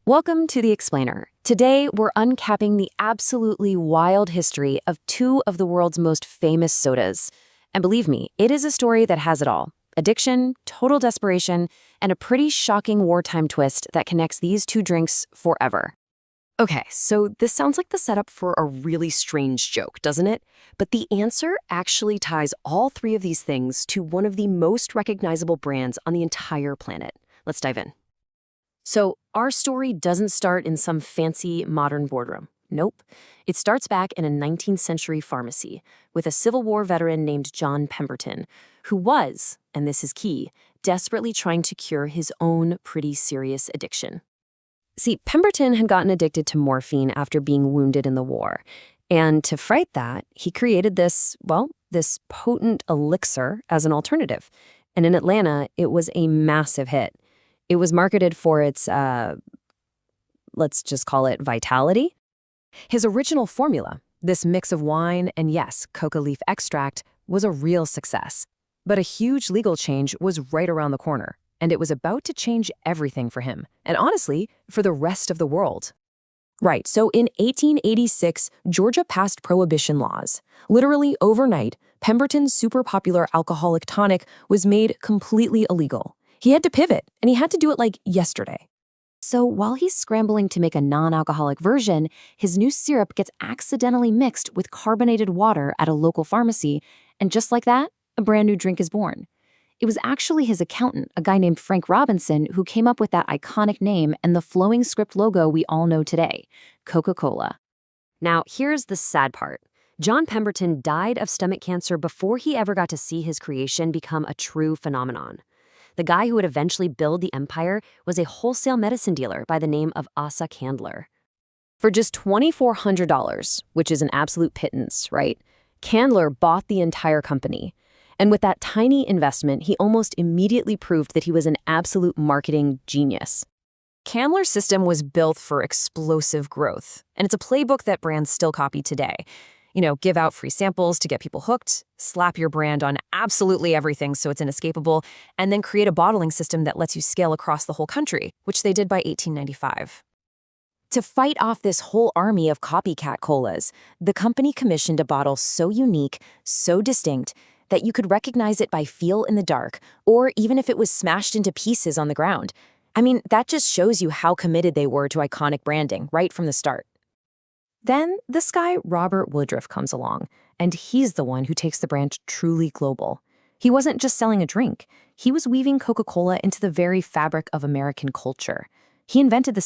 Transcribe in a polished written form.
Welcome to The Explainer. Today, we're uncapping the absolutely wild history of two of the world's most famous sodas. And believe me, it is a story that has it all. Addiction, total desperation, and a pretty shocking wartime twist that connects these two drinks forever. Okay, so this sounds like the setup for a really strange joke, doesn't it? But the answer actually ties all three of these things to one of the most recognizable brands on the entire planet. Let's dive in. So, our story doesn't start in some fancy modern boardroom. Nope. It starts back in a 19th century pharmacy with a Civil War veteran named John Pemberton, who was, and this is key, desperately trying to cure his own pretty serious addiction. See, Pemberton had gotten addicted to morphine after being wounded in the war. And to fight that, he created this potent elixir as an alternative. And in Atlanta, it was a massive hit. It was marketed for its, let's just call it vitality. His original formula, this mix of wine and, yes, coca leaf extract, was a real success. But a huge legal change was right around the corner, and it was about to change everything for him, and honestly, for the rest of the world. Right, so in 1886, Georgia passed prohibition laws. Literally overnight, Pemberton's super popular alcoholic tonic was made completely illegal. He had to pivot, and he had to do it like yesterday. So while he's scrambling to make a non-alcoholic version, his new syrup gets accidentally mixed with carbonated water at a local pharmacy, and just like that, a brand new drink is born. It was actually his accountant, a guy named Frank Robinson, who came up with that iconic name and the flowing script logo we all know today, Coca-Cola. Now, here's the sad part. John Pemberton died of stomach cancer before he ever got to see his creation become a true phenomenon. The guy who would eventually build the empire was a wholesale medicine dealer by the name of Asa Candler. For just $2,400, which is an absolute pittance, right? Candler bought the entire company. And with that tiny investment, he almost immediately proved that he was an absolute marketing genius. Candler's system was built for explosive growth, and it's a playbook that brands still copy today. Give out free samples to get people hooked, slap your brand on absolutely everything so it's inescapable, and then create a bottling system that lets you scale across the whole country, which they did by 1895. To fight off this whole army of copycat colas, the company commissioned a bottle so unique, so distinct, that you could recognize it by feel in the dark, or even if it was smashed into pieces on the ground. I mean, that just shows you how committed they were to iconic branding right from the start. Then this guy, Robert Woodruff, comes along, and he's the one who takes the brand truly global. He wasn't just selling a drink. He was weaving Coca-Cola into the very fabric of American culture. He invented the